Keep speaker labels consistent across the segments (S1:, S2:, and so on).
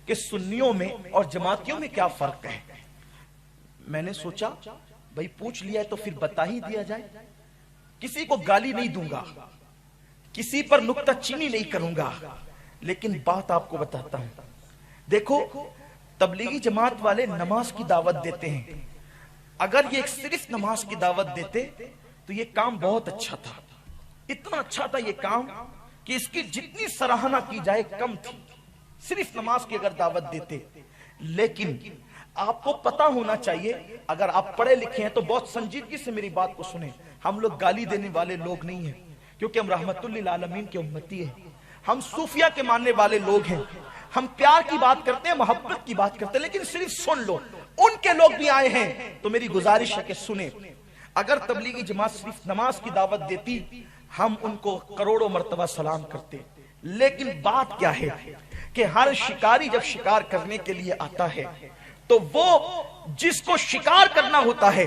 S1: کہ سنیوں میں اور جماعتیوں میں کیا فرق ہے۔ میں نے سوچا بھائی پوچھ لیا ہے تو پھر بتا ہی دیا جائے، کسی کو گالی نہیں دوں گا، کسی پر نکتہ چینی نہیں کروں گا، لیکن بات آپ کو بتاتا ہوں۔ دیکھو تبلیغی جماعت والے نماز کی دعوت دیتے ہیں، اگر یہ صرف نماز کی دعوت دیتے تو یہ کام بہت اچھا تھا، اتنا اچھا تھا یہ کام کہ اس کی جتنی سراہنا کی جائے کم تھی، صرف نماز کی اگر دعوت دیتے۔ لیکن آپ کو پتا ہونا چاہیے، اگر آپ پڑھے لکھے ہیں تو بہت سنجیدگی سے میری بات کو سنیں، ہم لوگ گالی دینے والے لوگ نہیں ہیں، کیونکہ ہم رحمت للعالمین کے امتی ہیں، ہم صوفیہ کے ماننے والے لوگ ہیں، ہم پیار کی بات کرتے ہیں، محبت کی بات کرتے ہیں، لیکن صرف سن لو، ان کے لوگ بھی آئے ہیں تو میری گزارش ہے کہ سنیں۔ اگر تبلیغی جماعت صرف نماز کی دعوت دیتی ہم ان کو کروڑوں مرتبہ سلام کرتے، لیکن بات کیا ہے کہ ہر شکاری جب شکار کرنے کے لیے آتا ہے تو وہ جس کو شکار کرنا ہوتا ہے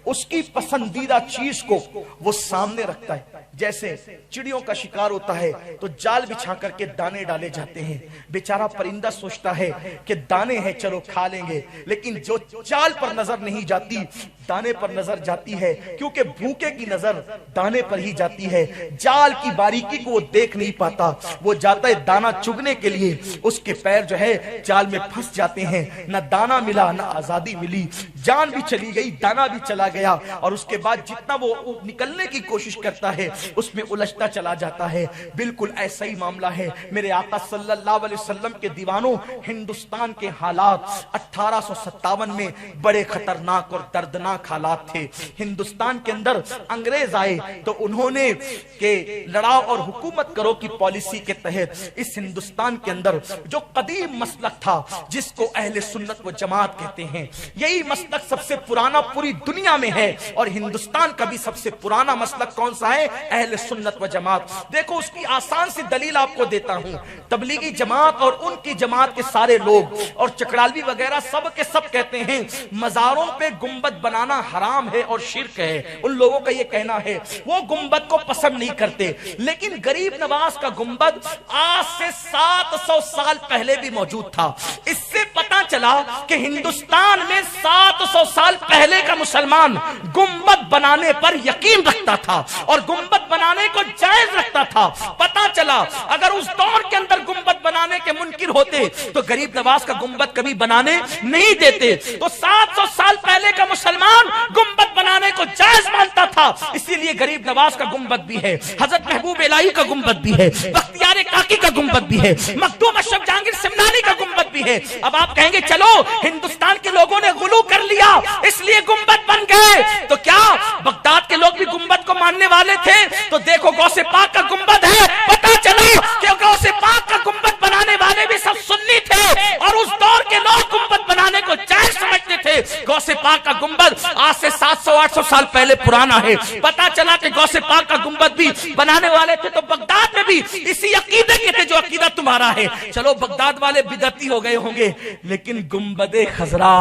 S1: اس کی پسندیدہ چیز کو وہ سامنے رکھتا ہے۔ جیسے چڑیوں کا شکار ہوتا ہے تو جال بچھا کر کے دانے ڈالے جاتے ہیں، بیچارہ پرندہ سوچتا ہے کہ دانے ہیں چلو کھا لیں گے، لیکن جو جال پر نظر نہیں جاتی دانے پر نظر جاتی ہے، کیونکہ بھوکے کی نظر دانے پر ہی جاتی ہے، جال کی باریکی کو وہ دیکھ نہیں پاتا، وہ جاتا ہے دانا چگنے کے لیے، اس کے پیر جو ہے جال میں پھنس جاتے ہیں، نہ دانا ملا نہ آزادی ملی، جان بھی چلی گئی دانا بھی چلا گیا، اور اس کے بعد جتنا وہ نکلنے کی کوشش کرتا ہے اس میں الجھتا چلا جاتا ہے۔ بالکل ایسا ہی معاملہ ہے میرے آقا صلی اللہ علیہ وسلم کے دیوانوں، ہندوستان کے حالات 1857 میں بڑے خطرناک اور دردناک حالات تھے۔ ہندوستان کے اندر انگریز آئے تو انہوں نے کہ لڑاؤ اور حکومت کرو کی پالیسی کے تحت اس ہندوستان کے اندر جو قدیم مسلک تھا جس کو اہل سنت و جماعت کہتے ہیں، یہی مسلک سب سے پرانا پوری دنیا میں ہے، اور ہندوستان کا بھی سب سے پرانا مسلک کون سا ہے؟ اہل سنت و جماعت۔ دیکھو اس کی آسان سی دلیل آپ کو دیتا ہوں، تبلیغی جماعت اور ان کی جماعت کے سارے لوگ اور چکڑالوی وغیرہ سب کے سب کہتے ہیں مزاروں پہ گنبد بنانا حرام ہے اور شرک ہے، ان لوگوں کا یہ کہنا ہے، وہ گنبد کو پسند نہیں کرتے، لیکن غریب نواز کا گنبد آج سے 700 سال پہلے بھی موجود تھا۔ اس سے پتا چلا کہ ہندوستان میں 700 سال پہلے کا مسلمان گنبد بنانے پر یقین رکھتا تھا اور گنبد بنانے کو جائز رکھتا تھا۔ پتا چلا اگر اس دور کے اندر گنبد بنانے کے منکر ہوتے تو غریب نواز کا گنبد کبھی بنانے نہیں دیتے، تو 700 سال پہلے کا مسلمان گنبد بنانے کو جائز مانتا تھا، اسی لیے غریب نواز کا گنبد بھی ہے، حضرت محبوب الہی کا گنبد بھی ہے، بختیار کاکی کا گنبد بھی ہے، مخدوم اشرف جہانگیر سمنانی کا گنبد بھی ہے۔ اب آپ کہیں گے چلو ہندوستان کے لوگوں نے غلو کر لیا اس لیے گنبد بن گئے، تو کیا بغداد کے لوگ بھی گنبد کو ماننے والے تھے؟ تو دیکھو غوث پاک کا گنبد ہے، پتا چلا کہ غوث پاک کا گنبد بنانے والے بھی سب سنی تھے اور اس دور کے لوگ گنبد بنانے کو جائز سمجھتے تھے۔ غوث پاک کا گنبد آج سے 700-800 سال پہلے پرانا ہے، پتا چلا کہ غوث پاک کا گنبد بھی بنانے والے تھے، تو بغداد میں بھی اسی عقیدے کے تھے جو عقیدہ تمہارا ہے۔ چلو بغداد والے بدعتی ہو گئے ہوں گے، لیکن گنبد خضرا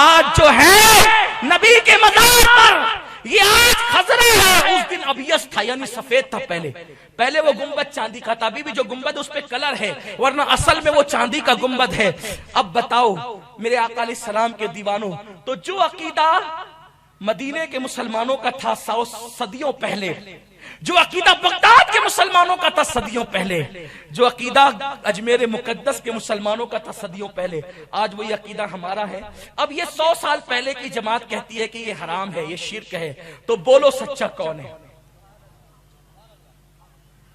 S1: آج جو ہے نبی کے مزار پر یہ آج خضرا ہے، اس دن ابیض تھا یعنی سفید تھا، پہلے وہ گنبد چاندی کا تھا، ابھی بھی جو گنبد اس پہ کلر ہے، ورنہ اصل میں وہ چاندی کا گنبد ہے۔ اب بتاؤ میرے آقا علیہ السلام کے دیوانوں، تو جو عقیدہ مدینے کے مسلمانوں کا تھا 100 صدیوں پہلے، جو عقیدہ بغداد کے مسلمانوں کا تھا صدیوں پہلے، جو عقیدہ اجمیر مقدس کے مسلمانوں کا تھا صدیوں پہلے، آج وہی عقیدہ ہمارا ہے۔ اب یہ 100 سال پہلے کی جماعت کہتی ہے کہ یہ حرام ہے، یہ شرک ہے، تو بولو سچا کون ہے؟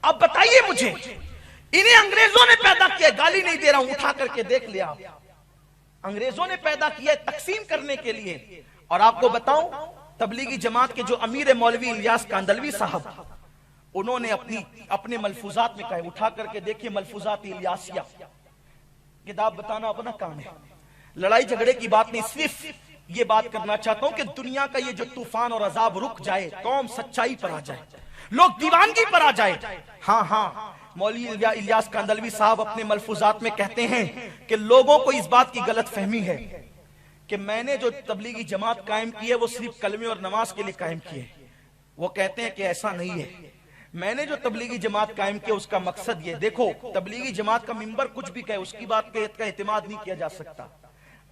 S1: اب بتائیے مجھے، انہیں انگریزوں نے پیدا کیا، گالی نہیں دے رہا ہوں، اٹھا کر کے دیکھ لیا، انگریزوں نے پیدا کیا تقسیم کرنے کے لیے۔ اور آپ کو بتاؤں تبلیغی جماعت کے جو امیر مولوی الیاس کاندلوی صاحب، انہوں نے اپنے ملفوظات میں کہا، اٹھا کر کے دیکھیے ملفوظات الیاسیہ، کتاب بتانا اپنا کام ہے، لڑائی جھگڑے کی بات نہیں، صرف یہ بات کرنا چاہتا ہوں کہ دنیا کا یہ جو طوفان اور عذاب رک جائے، قوم سچائی پر آ جائے، لوگ دیوانگی پر آ جائے۔ ہاں مولوی الیاس کاندلوی صاحب اپنے ملفوظات میں کہتے ہیں کہ لوگوں کو اس بات کی غلط فہمی ہے کہ میں نے جو تبلیغی جماعت قائم کی ہے وہ صرف کلمے اور نماز کے لیے قائم کی ہے۔ وہ کہتے ہیں کہ ایسا نہیں ہے، میں نے جو تبلیغی جماعت قائم کیا اس کا مقصد یہ، دیکھو تبلیغی جماعت کا ممبر کچھ بھی کہے اس کی بات کا اعتماد نہیں کیا جا سکتا،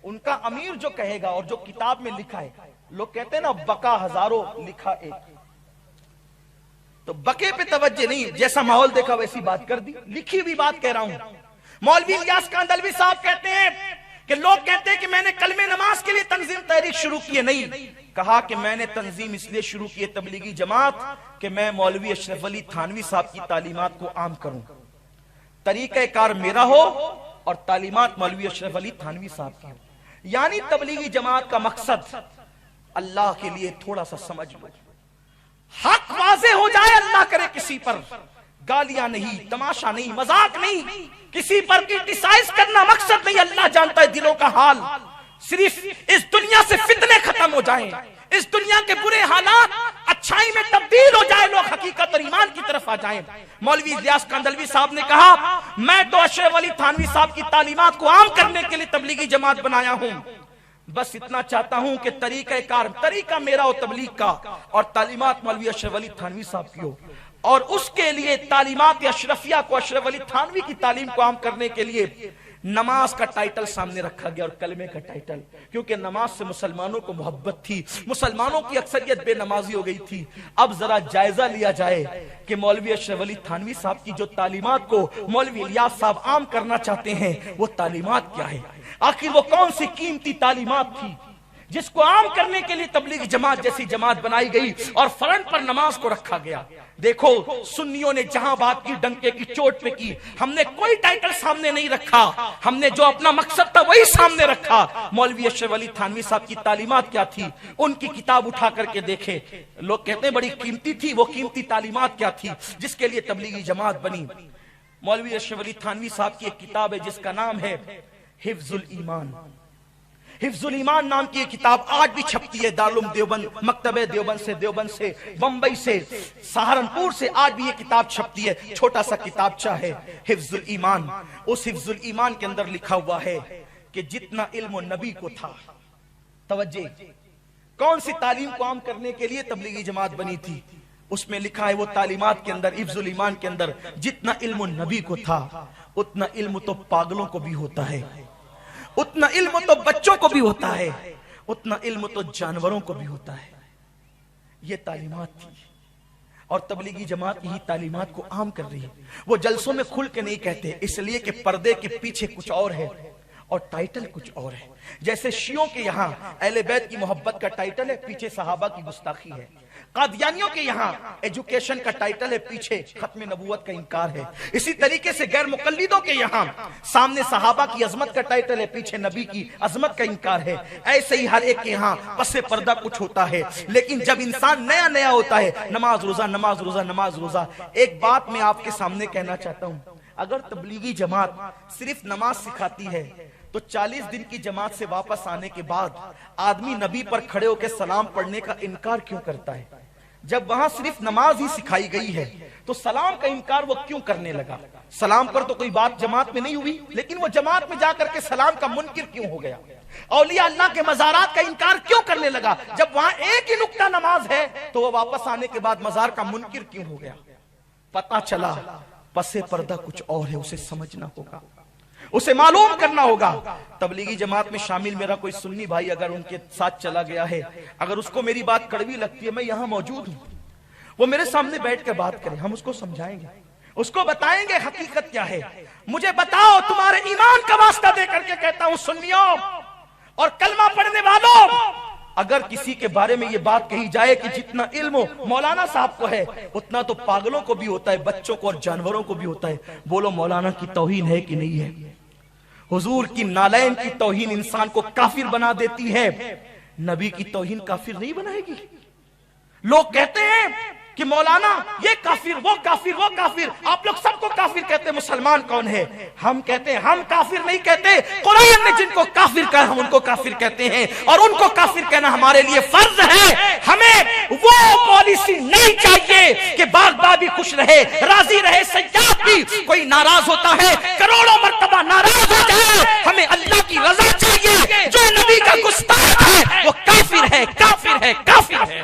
S1: ان کا امیر جو کہے گا اور جو کتاب میں لکھا ہے، لوگ کہتے ہیں نا بقا ہزاروں لکھا ایک، تو بقے پہ توجہ نہیں، جیسا ماحول دیکھا ویسی بات کر دی، لکھی ہوئی بات کہہ رہا ہوں۔ مولوی الیاس کاندھلوی صاحب کہتے ہیں کہ لوگ کہتے ہیں کہ میں نے کلمہ نماز کے لیے تنظیم تحریک شروع کی ہے، نہیں، کہا کہ میں نے تنظیم اس لیے شروع کی ہے تبلیغی جماعت کہ میں مولوی اشرف علی تھانوی صاحب کی تعلیمات کو عام کروں، طریقہ کار میرا ہو اور تعلیمات مولوی اشرف علی تھانوی صاحب کی ہو۔ یعنی تبلیغی جماعت کا مقصد اللہ کے لیے تھوڑا سا سمجھ لو، حق واضح ہو جائے، اللہ کرے کسی پر گالیاں نہیں، تماشا نہیں، مذاق نہیں، کسی پر کرٹیسائز کرنا مقصد نہیں، اللہ جانتا ہے دلوں کا حال، صرف اس دنیا سے فتنے ختم ہو جائیں، اس دنیا کے برے حالات اچھائی میں تبدیل ہو جائے، لوگ حقیقت اور ایمان کی طرف آ جائیں۔ مولوی الیاس کاندھلوی صاحب نے کہا میں تو اشرف علی تھانوی صاحب کی تعلیمات کو عام کرنے کے لیے تبلیغی جماعت بنایا ہوں، بس اتنا چاہتا ہوں کہ طریقہ میرا ہو تبلیغ کا اور تعلیمات مولوی اشرف علی تھانوی صاحب کی ہو، اور اس کے لیے تعلیمات اشرفیہ کو، اشرف علی تھانوی کی تعلیم کو عام کرنے کے لیے نماز کا ٹائٹل سامنے رکھا گیا اور کلمے کا ٹائٹل، کیونکہ نماز سے مسلمانوں کو محبت تھی، مسلمانوں کی اکثریت بے نمازی ہو گئی تھی۔ اب ذرا جائزہ لیا جائے کہ مولوی اشرف علی تھانوی صاحب کی جو تعلیمات کو مولوی الیاس صاحب عام کرنا چاہتے ہیں وہ تعلیمات کیا ہے، آخر وہ کون سی قیمتی تعلیمات تھی جس کو عام کرنے کے لیے تبلیغی جماعت جیسی جماعت بنائی گئی اور فرنٹ پر نماز کو رکھا گیا۔ دیکھو سنیوں نے جہاں بات کی ڈنکے کی چوٹ پہ کی، ہم نے کوئی ٹائٹل سامنے نہیں رکھا، ہم نے جو اپنا مقصد تھا وہی سامنے رکھا۔ مولوی اشرف علی تھانوی صاحب کی تعلیمات کیا تھی، ان کی کتاب اٹھا کر کے دیکھے، لوگ کہتے ہیں بڑی قیمتی تھی، وہ قیمتی تعلیمات کیا تھی جس کے لیے تبلیغی جماعت بنی۔ مولوی اشرف علی تھانوی صاحب کی ایک کتاب ہے جس کا نام ہے حفظ الایمان۔ حفظ الایمان نام کی یہ کتاب آج بھی چھپتی ہے، دارالعلوم دیوبند، مکتبہ دیوبند سے بمبئی سے سہارنپور سے آج بھی یہ کتاب چھپتی ہے، چھوٹا سا کتابچہ ہے حفظ الایمان۔ اس حفظ الایمان کے اندر لکھا ہوا ہے کہ جتنا علم نبی کو تھا، توجہ کون سی تعلیم کو عام کرنے کے لیے تبلیغی جماعت بنی تھی، اس میں لکھا ہے وہ تعلیمات کے اندر، حفظ الایمان کے اندر، جتنا علم نبی کو تھا اتنا علم تو پاگلوں کو بھی ہوتا ہے، اتنا علم تو بچوں کو بھی ہوتا ہے، اتنا علم تو جانوروں کو بھی ہوتا ہے۔ یہ تعلیمات تھی اور تبلیغی جماعت یہی تعلیمات کو عام کر رہی ہے۔ وہ جلسوں میں کھل کے نہیں کہتے، اس لیے کہ پردے کے پیچھے کچھ اور ہے اور ٹائٹل کچھ اور ہے۔ جیسے شیعوں کے یہاں اہل بیت کی محبت کا ٹائٹل ہے، پیچھے صحابہ کی گستاخی ہے۔ قادیانیوں کے یہاں ایجوکیشن کا ٹائٹل ہے، پیچھے ختم نبوت کا انکار ہے۔ اسی طریقے سے غیر مقلدوں کے یہاں سامنے صحابہ کی عظمت کا ٹائٹل ہے، پیچھے نبی کی عظمت کا انکار ہے۔ ایسے ہی ہر ایک کے یہاں پس پردہ کچھ ہوتا ہے، لیکن جب انسان نیا نیا ہوتا ہے، نماز روزہ نماز روزہ نماز روزہ۔ ایک بات میں آپ کے سامنے کہنا چاہتا ہوں، اگر تبلیغی جماعت صرف نماز سکھاتی ہے تو 40 دن کی جماعت سے واپس آنے کے بعد آدمی نبی پر کھڑے ہو کے سلام پڑھنے کا انکار کیوں کرتا ہے؟ جب وہاں صرف نماز ہی سکھائی گئی ہے تو سلام کا انکار وہ کیوں کرنے لگا؟ سلام پر تو کوئی بات جماعت میں نہیں ہوئی، لیکن وہ جماعت میں جا کر کے سلام کا منکر کیوں ہو گیا؟ اولیاء اللہ کے مزارات کا انکار کیوں کرنے لگا؟ جب وہاں ایک ہی نقطہ نماز ہے تو وہ واپس آنے کے بعد مزار کا منکر کیوں ہو گیا؟ پتہ چلا پس پردہ کچھ اور ہے، اسے سمجھنا ہوگا، اسے معلوم کرنا ہوگا۔ تبلیغی جماعت میں شامل میرا کوئی سنی بھائی اگر ان کے ساتھ چلا گیا ہے، اگر اس کو میری بات کڑوی لگتی ہے، میں یہاں موجود ہوں، وہ میرے سامنے بیٹھ کے بات کرے، ہم اس کو سمجھائیں گے، اس کو بتائیں گے حقیقت کیا ہے۔ مجھے بتاؤ، تمہارے ایمان کا واسطہ دے کر کے کہتا ہوں سنیوں اور کلمہ پڑھنے والوں، اگر کسی کے بارے میں یہ بات کہی جائے کہ جتنا علم مولانا صاحب کو ہے اتنا تو پاگلوں کو بھی ہوتا ہے، بچوں کو اور جانوروں کو بھی ہوتا ہے، بولو مولانا کی توہین ہے کہ نہیں ہے؟ حضور کی نالین کی توہین انسان کو کافر بنا دیتی ہے، نبی کی توہین کافر نہیں بنائے گی۔ لوگ کہتے ہیں کہ مولانا یہ کافر وہ کافر وہ کافر، آپ لوگ سب کو کافر کہتے ہیں، مسلمان کون ہے؟ ہم کہتے ہیں ہم کافر نہیں کہتے، قرآن نے جن کو کافر کہا ہم ان کو کافر کہتے ہیں، اور ان کو کافر کہنا ہمارے لیے فرض ہے۔ ہمیں وہ پالیسی نہیں چاہیے کہ باغ باغ بھی خوش رہے، راضی رہے، سیاح بھی، کوئی ناراض ہوتا ہے کروڑوں مرتبہ ناراض ہو جائے، ہمیں اللہ کی رضا چاہیے۔ جو نبی کا گستاخ ہے وہ کافر ہے، کافر ہے، کافر ہے۔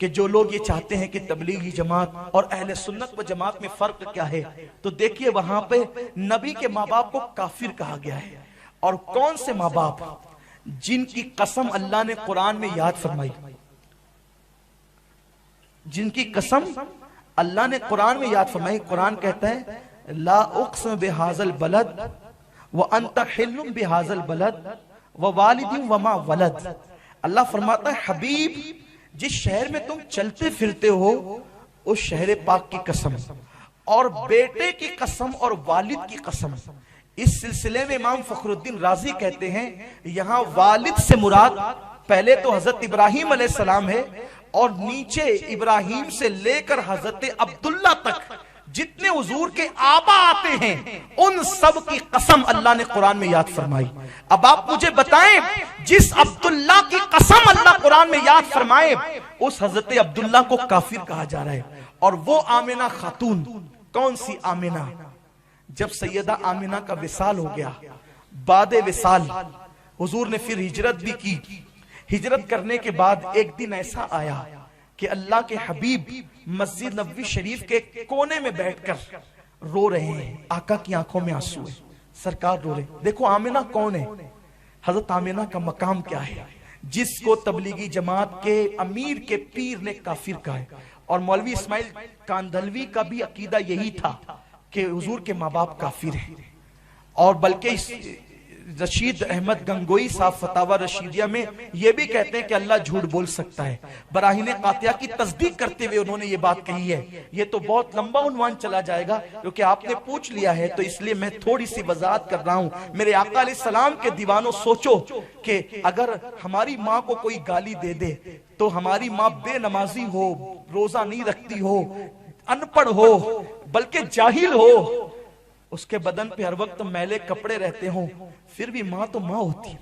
S1: کہ جو لوگ یہ چاہتے ہیں کہ تبلیغی جماعت اور اہل سنت و جماعت میں فرق کیا ہے، تو دیکھیے وہاں پہ نبی کے ماں باپ کو کافر کہا گیا ہے. اور کون سے ماں باپ؟ جن کی قسم اللہ نے قرآن میں یاد فرمائی، جن کی قسم اللہ نے قرآن میں یاد فرمائی. قرآن کہتا ہے لا اقسم بہذا البلد وانت حل بہذا البلد ووالد وما ولد. اللہ فرماتا ہے حبیب جس شہر میں تم چلتے پھرتے ہو اس شہر پاک کی قسم، اور بیٹے کی قسم اور والد کی قسم. اس سلسلے میں امام فخر الدین رازی کہتے ہیں یہاں والد سے مراد پہلے تو حضرت ابراہیم علیہ السلام ہے، اور نیچے ابراہیم سے لے کر حضرت عبداللہ تک جتنے حضور کے آبا آتے ہیں ان سب کی قسم اللہ نے قرآن میں یاد فرمائی. اب آپ مجھے بتائیں جس عبداللہ کی قسم اللہ قرآن میں یاد فرمائے اس حضرت عبداللہ کو کافر کہا جا رہا ہے. اور وہ آمنہ خاتون، کون سی آمنہ؟ جب سیدہ آمنہ کا وصال ہو گیا، بعد وصال حضور نے پھر ہجرت بھی کی. ہجرت کرنے کے بعد ایک دن ایسا آیا کہ اللہ کے حبیب مسجد نبوی شریف کے کونے میں بیٹھ کر رو رہے ہیں. آقا کی آنکھوں میں آنسو ہے، سرکار رو رہے ہیں. دیکھو آمنہ کون ہے، حضرت آمنہ کا مقام کیا ہے جس کو تبلیغی جماعت کے امیر کے پیر نے کافر کہا ہے. اور مولوی اسماعیل کاندھلوی کا بھی عقیدہ یہی تھا کہ حضور کے ماں باپ کافر ہیں. اور بلکہ رشید احمد گنگوئی صاحب فتاوی رشیدیہ میں یہ بھی کہتے ہیں کہ اللہ جھوٹ بول سکتا ہے. براہین قاطعہ کی تصدیق کرتے ہوئے انہوں نے یہ بات کہی ہے. یہ تو بہت لمبا عنوان چلا جائے گا کیونکہ آپ نے پوچھ لیا ہے تو اس لیے میں تھوڑی سی وضاحت کر رہا ہوں. میرے آقا علیہ السلام کے دیوانوں سوچو کہ اگر ہماری ماں کو کوئی گالی دے دے تو ہماری ماں بے نمازی ہو، روزہ نہیں رکھتی ہو، ان پڑھ ہو، بلکہ جاہل ہو، اس کے بدن پہ ہر وقت میلے کپڑے رہتے ہوں، پھر بھی ماں تو ماں ہوتی ہے.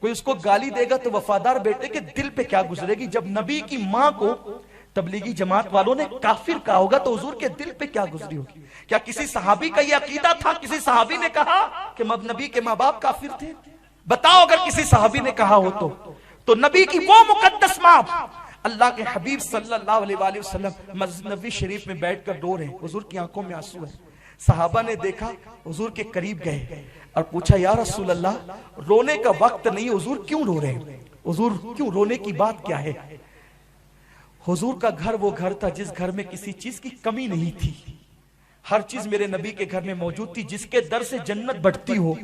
S1: کوئی اس کو گالی دے گا تو وفادار بیٹے کے دل پہ کیا گزرے گی؟ جب نبی کی ماں کو تبلیغی جماعت والوں نے کافر کہا ہوگا تو حضور کے دل پہ کیا گزری ہوگی؟ کیا کسی صحابی کا یہ عقیدہ تھا؟ کسی صحابی نے کہا کہ نبی کے ماں باپ کافر تھے؟ بتاؤ اگر کسی صحابی نے کہا ہو تو نبی کی وہ مقدس ماں اللہ کے حبیب صلی اللہ علیہ وآلہ وسلم مسجد نبوی شریف میں بیٹھ کر رو رہے ہیں. حضور کی آنکھوں میں آنسو ہے. صحابہ نے دیکھا، حضور کے قریب گئے اور پوچھا یا رسول اللہ رونے کا وقت نہیں، حضور کیوں رو رہے ہیں؟ حضور کیوں رونے کی بات کیا ہے؟ حضور کا گھر وہ گھر تھا جس گھر میں کسی چیز کی کمی نہیں تھی. ہر چیز میرے نبی کے گھر میں موجود تھی. جس کے در سے جنت بڑھتی ہو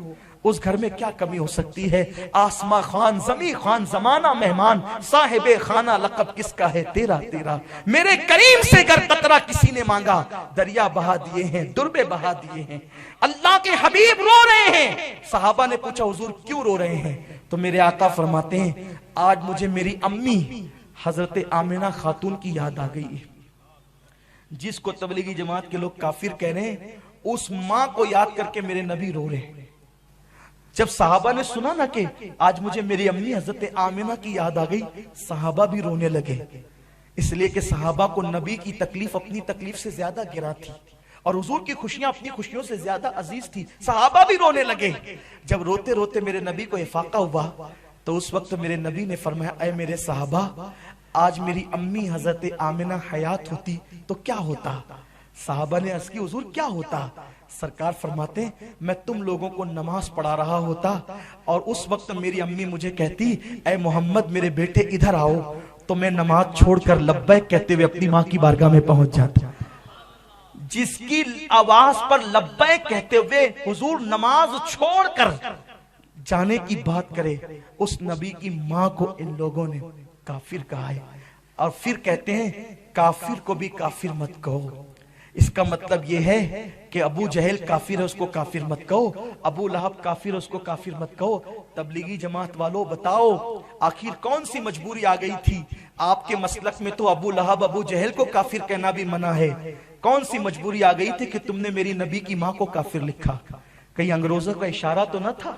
S1: اس گھر میں کیا کمی ہو سکتی ہے؟ آسماں خان، زمین خان، زمانہ مہمان، صاحب خانہ لقب کس کا ہے تیرا تیرا. میرے کریم سے گر قطرہ کسی نے مانگا، دریا بہا دیے ہیں، دربے بہا دیے ہیں. اللہ کے حبیب رو رہے ہیں. صحابہ نے پوچھا حضور کیوں رو رہے ہیں؟ تو میرے آقا فرماتے ہیں آج مجھے میری امی حضرت آمنہ خاتون کی یاد آ گئی ہے. جس کو تبلیغی جماعت کے لوگ کافر کہہ رہے ہیں اس ماں کو یاد کر کے میرے نبی رو رہے ہیں. جب صحابہ نے سنا نا کہ آج مجھے میری امی حضرت آمنہ کی یاد آ گئی، صحابہ بھی رونے لگے. اس لیے کہ صحابہ کو نبی کی تکلیف اپنی تکلیف سے زیادہ گرا تھی اور حضور کی خوشیاں اپنی خوشیوں سے زیادہ عزیز تھی. صحابہ بھی رونے لگے. جب روتے روتے میرے نبی کو افاقہ ہوا تو اس وقت میرے نبی نے فرمایا اے میرے صحابہ آج میری امی حضرت آمنہ حیات ہوتی تو کیا ہوتا؟ صحابہ نے عرض کی حضور کیا ہوتا؟ سرکار فرماتے ہیں میں تم لوگوں کو نماز پڑھا رہا ہوتا اور اس وقت میری امی مجھے کہتی اے محمد میرے بیٹے ادھر آؤ، تو میں نماز چھوڑ کر لبیک کہتے ہوئے اپنی ماں کی بارگاہ میں پہنچ جاتا. جس کی آواز پر لبیک کہتے ہوئے حضور نماز چھوڑ کر جانے کی بات کرے، اس نبی کی ماں کو ان لوگوں نے کافر کہا ہے. اور پھر کہتے ہیں کافر کو بھی کافر مت کہو. اس کا مطلب یہ ہے کہ ابو جہل کافر ہے اس کو کافر مت کہو، ابو لہب کافر ہے اس کو کافر مت کہو. تبلیغی جماعت والوں بتاؤ آخر کون سی مجبوری آ گئی تھی؟ آپ کے مسلک میں تو ابو لہب ابو جہل کو کافر کہنا بھی منع ہے. کون سی مجبوری آ گئی تھی کہ تم نے میری نبی کی ماں کو کافر لکھا؟ کہیں انگریزوں کا اشارہ تو نہ تھا؟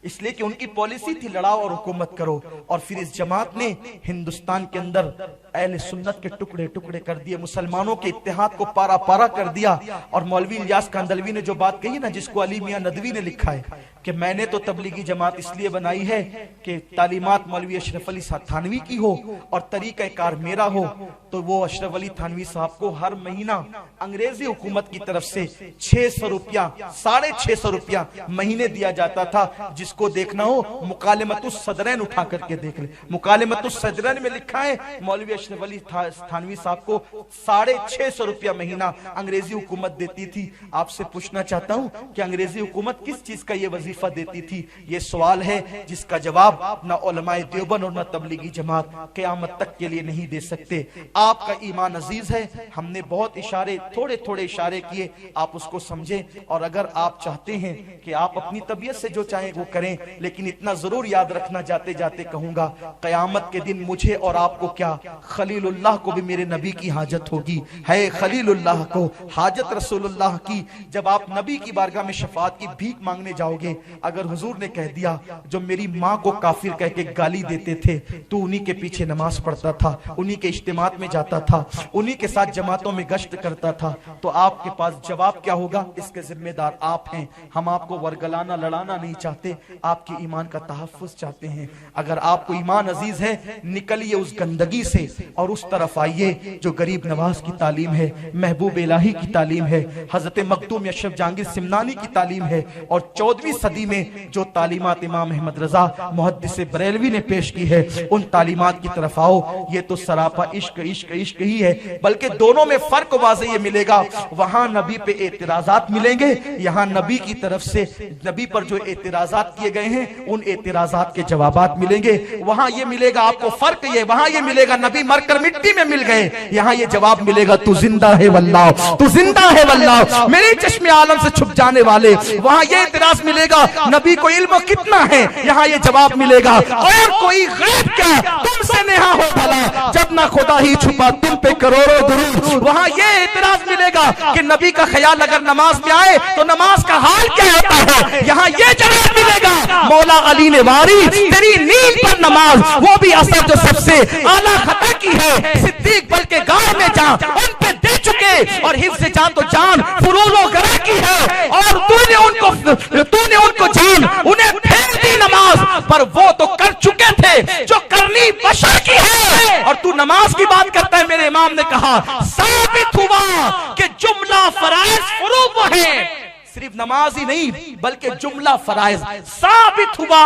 S1: اس لیے کہ ان کی پالیسی تھی لڑاؤ اور حکومت کرو. اور پھر اس جماعت نے ہندوستان کے اندر اہل سنت کے ٹکڑے ٹکڑے کر دیے، مسلمانوں کے اتحاد کو پارا پارا کر دیا. اور مولوی الیاس کاندھلوی نے جو بات کہی نا، جس کو علی میاں ندوی نے لکھا ہے کہ میں نے تو تبلیغی جماعت اس لیے بنائی ہے کہ تعلیمات مولوی اشرف علی تھانوی کی ہو اور طریقہ کار میرا ہو، تو وہ اشرف علی تھانوی صاحب کو ہر مہینہ انگریزی حکومت کی طرف سے 600 روپیہ 650 روپیہ مہینے دیا جاتا تھا۔ جس کو دیکھنا ہو مکالمت الصدرین اٹھا کر کے دیکھ لے، مکالمت الصدرین میں لکھا ہے مولوی اشرف علی تھانوی صاحب کو 650 روپیہ مہینہ انگریزی حکومت دیتی تھی۔ آپ سے پوچھنا چاہتا ہوں کہ انگریزی حکومت کس چیز کا یہ وظیفہ دیتی تھی؟ یہ سوال ہے جس کا جواب نہ علماء دیوبند اور نہ تبلیغی جماعت قیامت تک کے لیے نہیں دے سکتے۔ آپ کا ایمان عزیز ہے، ہم نے بہت اشارے تھوڑے تھوڑے اشارے کیے، آپ اس کو سمجھیں، اور اگر آپ چاہتے ہیں کہ آپ اپنی طبیعت سے جو چاہیں وہ کریں، لیکن اتنا ضرور یاد رکھنا جاتے جاتے کہوں گا، قیامت کے دن مجھے اور آپ کو کیا، خلیل اللہ کو بھی میرے نبی کی حاجت ہوگی۔ ہے خلیل اللہ کو حاجت رسول اللہ کی۔ جب آپ نبی کی بارگاہ میں شفاعت کی بھیک مانگنے جاؤ گے، اگر حضور نے کہہ دیا جو میری ماں کو کافر کہہ کے گالی دیتے تھے تو انہی کے پیچھے نماز پڑھتا تھا، انہی کے اجتماعات میں جاتا تھا، انہی کے ساتھ جماعتوں میں گشت کرتا تھا، تو آپ کے پاس جواب کیا ہوگا؟ اس کے ذمہ دار آپ ہیں۔ ہم آپ کو ورگلانا لڑانا نہیں چاہتے، آپ کے ایمان کا تحفظ چاہتے ہیں۔ اگر آپ کو ایمان عزیز ہے، نکلیے اس گندگی سے اور اس طرف آئیے جو غریب نواز کی تعلیم ہے، محبوب الہی کی تعلیم ہے، حضرت مخدوم اشرف جہانگیر سمنانی کی تعلیم ہے، اور 14ویں صدی میں جو تعلیمات امام احمد رضا محدث بریلوی نے پیش کی ہے، ان تعلیمات کی طرف آؤ۔ یہ تو سراپا عشق عشق عشق ہی ہے، بلکہ دونوں میں فرق واضح یہ ملے گا، وہاں نبی پہ اعتراضات ملیں گے، یہاں نبی کی طرف سے نبی پر جو اعتراضات کیے گئے ہیں ان اعتراضات کے جوابات ملیں گے۔ وہاں یہ ملے گا آپ کو فرق، یہ وہاں یہ ملے گا نبی مر کر مٹی میں مل گئے، یہاں یہ جواب ملے گا تو زندہ ہے واللہ، تو زندہ ہے واللہ، میرے چشم عالم سے چھپ جانے والے۔ وہاں یہ اعتراض ملے گا نبی کو علم کتنا ہے، یہاں یہ جواب ملے گا اور کوئی غیب کیا تم سے نہا ہو بھلا، جب نہ خدا ہی چھپا تم پہ کروڑوں درود۔ وہاں یہ اعتراض ملے گا کہ نبی کا خیال اگر نماز میں آئے تو نماز کا حال کیا ہوتا ہے، یہاں یہ جواب ملے گا مولا علی نے واری تیری نیند پر نماز، وہ بھی اثر جو سب سے اعلیٰ خطا کی ہے، صدیق بلکہ گاہ میں جان ان پہ دے چکے، اور حفظ جان تو جان فروز و گرہ کی ہے، اور تو نے ان کو جان انہیں پھیر دی نماز پر، وہ تو کر چکے تھے جو کرنی بشر کی ہے، اور تو نماز کی بات کرتا ہے۔ میرے امام نے کہا ثابت ہوا کہ جملہ فرائض فروض ہیں، صرف نماز ہی نہیں بلکہ جملہ فرائض ثابت ہوا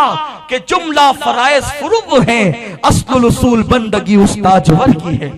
S1: کہ جملہ فرائض فروض ہیں، اصل الاصول بندگی استاجور کی ہے۔